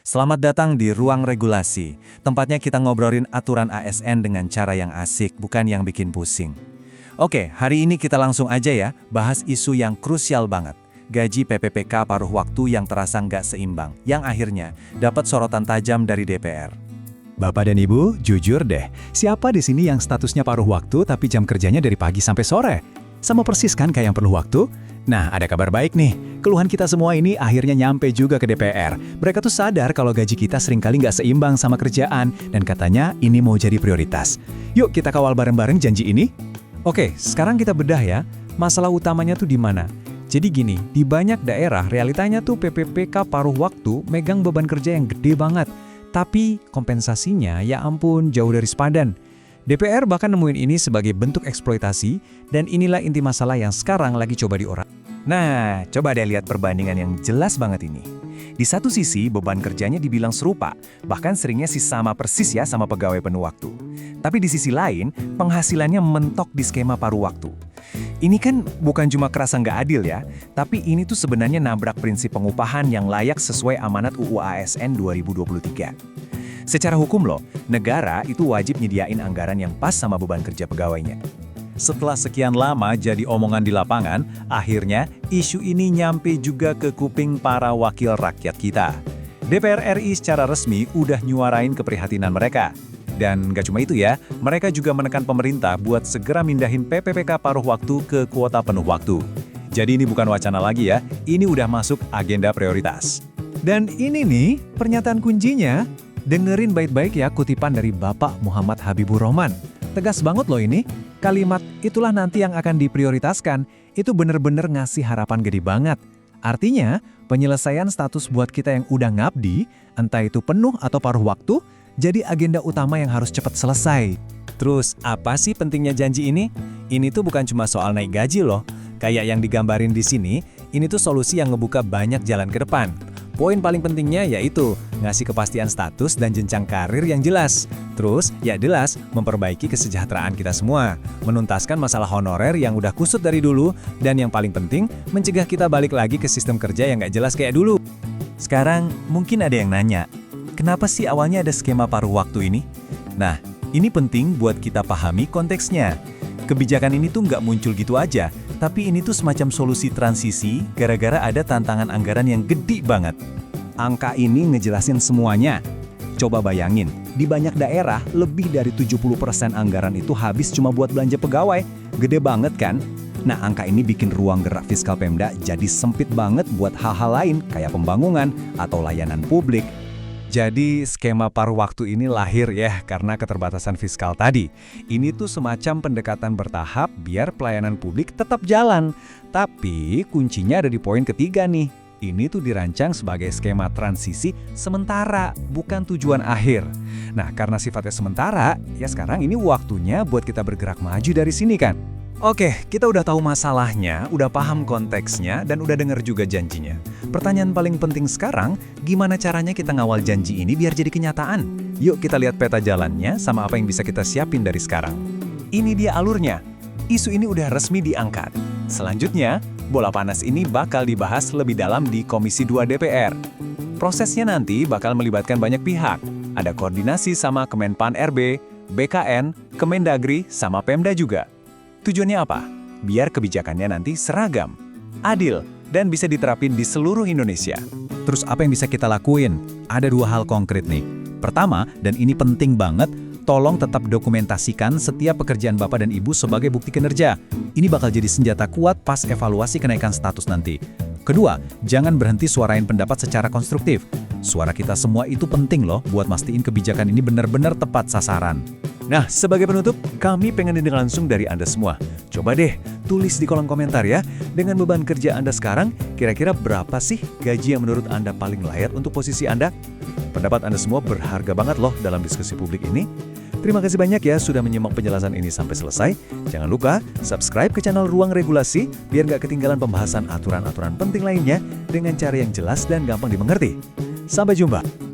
Selamat datang di Ruang Regulasi. Tempatnya kita ngobrolin aturan ASN dengan cara yang asik, bukan yang bikin pusing. Oke, hari ini kita langsung aja ya, bahas isu yang krusial banget. Gaji PPPK paruh waktu yang terasa nggak seimbang, yang akhirnya dapat sorotan tajam dari DPR. Bapak dan Ibu, jujur deh, siapa di sini yang statusnya paruh waktu tapi jam kerjanya dari pagi sampai sore? Sama persis kan kayak yang perlu waktu? Nah, ada kabar baik nih. Keluhan kita semua ini akhirnya nyampe juga ke DPR. Mereka tuh sadar kalau gaji kita seringkali nggak seimbang sama kerjaan, dan katanya ini mau jadi prioritas. Yuk kita kawal bareng-bareng janji ini. Oke, sekarang kita bedah ya, masalah utamanya tuh di mana? Jadi gini, di banyak daerah realitanya tuh PPPK paruh waktu megang beban kerja yang gede banget. Tapi kompensasinya ya ampun jauh dari sepadan. DPR bahkan nemuin ini sebagai bentuk eksploitasi, dan inilah inti masalah yang sekarang lagi coba diorak. Nah, coba deh lihat perbandingan yang jelas banget ini. Di satu sisi, beban kerjanya dibilang serupa, bahkan seringnya sih sama persis ya sama pegawai penuh waktu. Tapi di sisi lain, penghasilannya mentok di skema paruh waktu. Ini kan bukan cuma kerasa nggak adil ya, tapi ini tuh sebenarnya nabrak prinsip pengupahan yang layak sesuai amanat UU ASN 2023. Secara hukum loh, negara itu wajib nyediain anggaran yang pas sama beban kerja pegawainya. Setelah sekian lama jadi omongan di lapangan, akhirnya isu ini nyampe juga ke kuping para wakil rakyat kita. DPR RI secara resmi udah nyuarain keprihatinan mereka. Dan gak cuma itu ya, mereka juga menekan pemerintah buat segera mindahin PPPK paruh waktu ke kuota penuh waktu. Jadi ini bukan wacana lagi ya, ini udah masuk agenda prioritas. Dan ini nih, pernyataan kuncinya, dengerin baik-baik ya kutipan dari Bapak Muhammad Habibur Rahman. Tegas banget loh ini, kalimat itulah nanti yang akan diprioritaskan, itu bener-bener ngasih harapan gede banget. Artinya, penyelesaian status buat kita yang udah ngabdi, entah itu penuh atau paruh waktu, jadi agenda utama yang harus cepat selesai. Terus, apa sih pentingnya janji ini? Ini tuh bukan cuma soal naik gaji loh. Kayak yang digambarin di sini, ini tuh solusi yang ngebuka banyak jalan ke depan. Poin paling pentingnya yaitu ngasih kepastian status dan jenjang karir yang jelas. Terus, ya jelas, memperbaiki kesejahteraan kita semua. Menuntaskan masalah honorer yang udah kusut dari dulu. Dan yang paling penting, mencegah kita balik lagi ke sistem kerja yang nggak jelas kayak dulu. Sekarang, mungkin ada yang nanya, kenapa sih awalnya ada skema paruh waktu ini? Nah, ini penting buat kita pahami konteksnya. Kebijakan ini tuh nggak muncul gitu aja, tapi ini tuh semacam solusi transisi gara-gara ada tantangan anggaran yang gede banget. Angka ini ngejelasin semuanya. Coba bayangin, di banyak daerah lebih dari 70% anggaran itu habis cuma buat belanja pegawai. Gede banget kan? Nah, angka ini bikin ruang gerak fiskal Pemda jadi sempit banget buat hal-hal lain kayak pembangunan atau layanan publik. Jadi skema paruh waktu ini lahir ya karena keterbatasan fiskal tadi. Ini tuh semacam pendekatan bertahap biar pelayanan publik tetap jalan. Tapi kuncinya ada di poin ketiga nih. Ini tuh dirancang sebagai skema transisi sementara, bukan tujuan akhir. Nah, karena sifatnya sementara, ya sekarang ini waktunya buat kita bergerak maju dari sini kan. Oke, kita udah tahu masalahnya, udah paham konteksnya, dan udah denger juga janjinya. Pertanyaan paling penting sekarang, gimana caranya kita ngawal janji ini biar jadi kenyataan? Yuk kita lihat peta jalannya sama apa yang bisa kita siapin dari sekarang. Ini dia alurnya. Isu ini udah resmi diangkat. Selanjutnya, bola panas ini bakal dibahas lebih dalam di Komisi 2 DPR. Prosesnya nanti bakal melibatkan banyak pihak. Ada koordinasi sama Kemenpan RB, BKN, Kemendagri, sama Pemda juga. Tujuannya apa? Biar kebijakannya nanti seragam, adil, dan bisa diterapin di seluruh Indonesia. Terus apa yang bisa kita lakuin? Ada dua hal konkret nih. Pertama, dan ini penting banget, tolong tetap dokumentasikan setiap pekerjaan Bapak dan Ibu sebagai bukti kinerja. Ini bakal jadi senjata kuat pas evaluasi kenaikan status nanti. Kedua, jangan berhenti suarain pendapat secara konstruktif. Suara kita semua itu penting loh buat mastiin kebijakan ini benar-benar tepat sasaran. Nah, sebagai penutup, kami pengen dengar langsung dari Anda semua. Coba deh, tulis di kolom komentar ya. Dengan beban kerja Anda sekarang, kira-kira berapa sih gaji yang menurut Anda paling layak untuk posisi Anda? Pendapat Anda semua berharga banget loh dalam diskusi publik ini. Terima kasih banyak ya sudah menyimak penjelasan ini sampai selesai. Jangan lupa subscribe ke channel Ruang Regulasi biar nggak ketinggalan pembahasan aturan-aturan penting lainnya dengan cara yang jelas dan gampang dimengerti. Sampai jumpa!